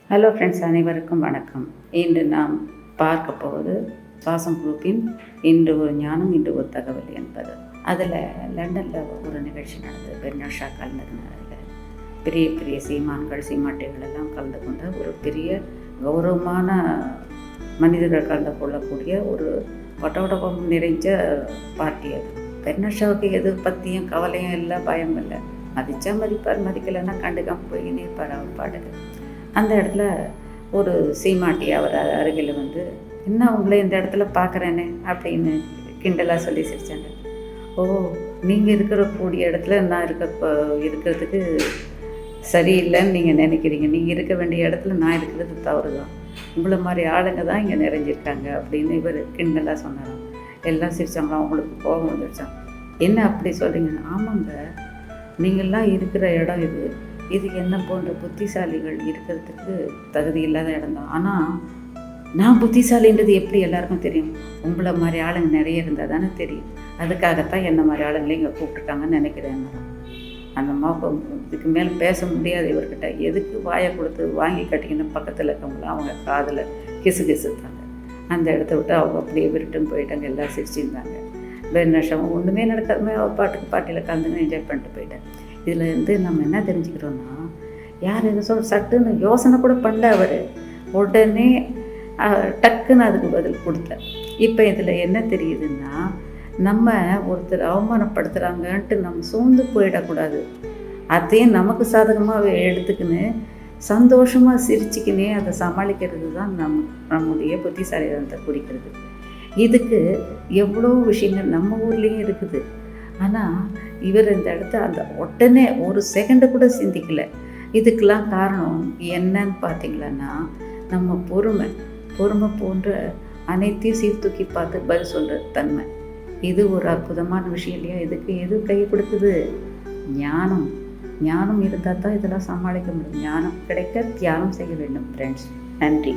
Hello friends, அனைவருக்கும் வணக்கம். இன்று நாம் பார்க்க போவது சுவாசம் குரூப்பின் இன்று ஒரு ஞானம் இன்று ஒரு தகவல் என்பது. அதில் லண்டனில் ஒரு நிகழ்ச்சி நடந்தது. பெர்னாட் ஷா கலந்துக்கினார். பெரிய பெரிய சீமான்கள் சீமாட்டிகள் எல்லாம் கலந்து கொண்ட ஒரு பெரிய கௌரவமான மனிதர்கள் கலந்து கொள்ளக்கூடிய ஒரு வட்டவட்டப்பம் நிறைஞ்ச பார்ட்டி அது. பெர்னாட் ஷாவுக்கு எது பற்றியும் கவலையும் இல்லை, பயம் இல்லை. மதித்தா மதிப்பார், மதிக்கலைன்னா கண்டுக்காமல் போய் நிற்பார் அவர் பாட்டுக்கு. அந்த இடத்துல ஒரு சீமாட்டி அவர் அருகில் வந்து, என்ன உங்களை இந்த இடத்துல பார்க்குறேனே அப்படின்னு கிண்டலாக சொல்லி சிரித்தாங்க. ஓ, நீங்கள் இருக்கக்கூடிய இடத்துல நான் இருக்கிறதுக்கு சரியில்லைன்னு நீங்கள் நினைக்கிறீங்க. நீங்கள் இருக்க வேண்டிய இடத்துல நான் இருக்கிறது தவறு தான். உங்களை மாதிரி ஆளுங்க தான் இங்கே நிறைஞ்சிருக்காங்க அப்படின்னு இவர் கிண்டலாக சொன்னாராம். எல்லாம் சிரித்தாங்களாம். அவங்களுக்கு கோபம் வந்துடுச்சான். என்ன அப்படி சொல்கிறீங்க? ஆமாங்க, நீங்கள்லாம் இருக்கிற இடம் இது என்ன போன்ற புத்திசாலிகள் இருக்கிறதுக்கு தகுதி இல்லாத இடம் தான். ஆனால் நான் புத்திசாலின்றது எப்படி எல்லாருக்கும் தெரியும்? உங்களை மாதிரி ஆளுங்க நிறைய இருந்தால் தானே தெரியும். அதுக்காகத்தான் என்ன மாதிரி ஆளுங்களே இங்கே கூப்பிட்டுருக்காங்கன்னு நினைக்கிறேன். அந்த மாப்பம் இதுக்கு மேலே பேச முடியாது இவர்கிட்ட. எதுக்கு வாயை கொடுத்து வாங்கி கட்டிக்கின்னு பக்கத்தில் இருக்கவங்களாம் அவங்க காதில் கிசுத்தாங்க. அந்த இடத்த விட்டு அவங்க அப்படியே விருட்டுன்னு போயிட்டாங்க. எல்லாம் சிரிச்சிருந்தாங்க. பெர்னாட் ஒன்றுமே நடக்காதுமே அவர் பாட்டுக்கு பாட்டியில் கலந்துன்னு என்ஜாய் பண்ணிட்டு போயிட்டேன். இதில் இருந்து நம்ம என்ன தெரிஞ்சுக்கிறோன்னா, யார் எது சட்டுன்னு யோசனை கூட பண்ணல அவர். உடனே டக்குன்னு அதுக்கு பதில் கொடுத்தார். இப்போ இதில் என்ன தெரியுதுன்னா, நம்ம ஒருத்தர் அவமானப்படுத்துகிறாங்கன்ட்டு நம்ம சோர்ந்து போயிடக்கூடாது. அதையும் நமக்கு சாதகமாக எடுத்துக்கின்னு சந்தோஷமாக சிரிச்சுக்கினே அதை சமாளிக்கிறது தான் நம்முடைய புத்திசாலித்தனத்தை குறிக்கிறது. இதுக்கு எவ்வளோ விஷயங்கள் நம்ம ஊர்லேயும் இருக்குது. ஆனால் இவர் இந்த இடத்த அந்த உடனே ஒரு செகண்டு கூட சிந்திக்கலை. இதுக்கெல்லாம் காரணம் என்னன்னு பார்த்தீங்களன்னா, நம்ம பொறுமை போன்ற அனைத்தையும் சீர்தூக்கி பார்த்து பதில் சொல்கிற தன்மை. இது ஒரு அற்புதமான விஷயம் இல்லையா? இதுக்கு எது கை கொடுக்குது? ஞானம் இருந்தால் தான் இதெல்லாம் சமாளிக்க முடியும். ஞானம் கிடைக்க தியானம் செய்ய வேண்டும் ஃப்ரெண்ட்ஸ். நன்றி.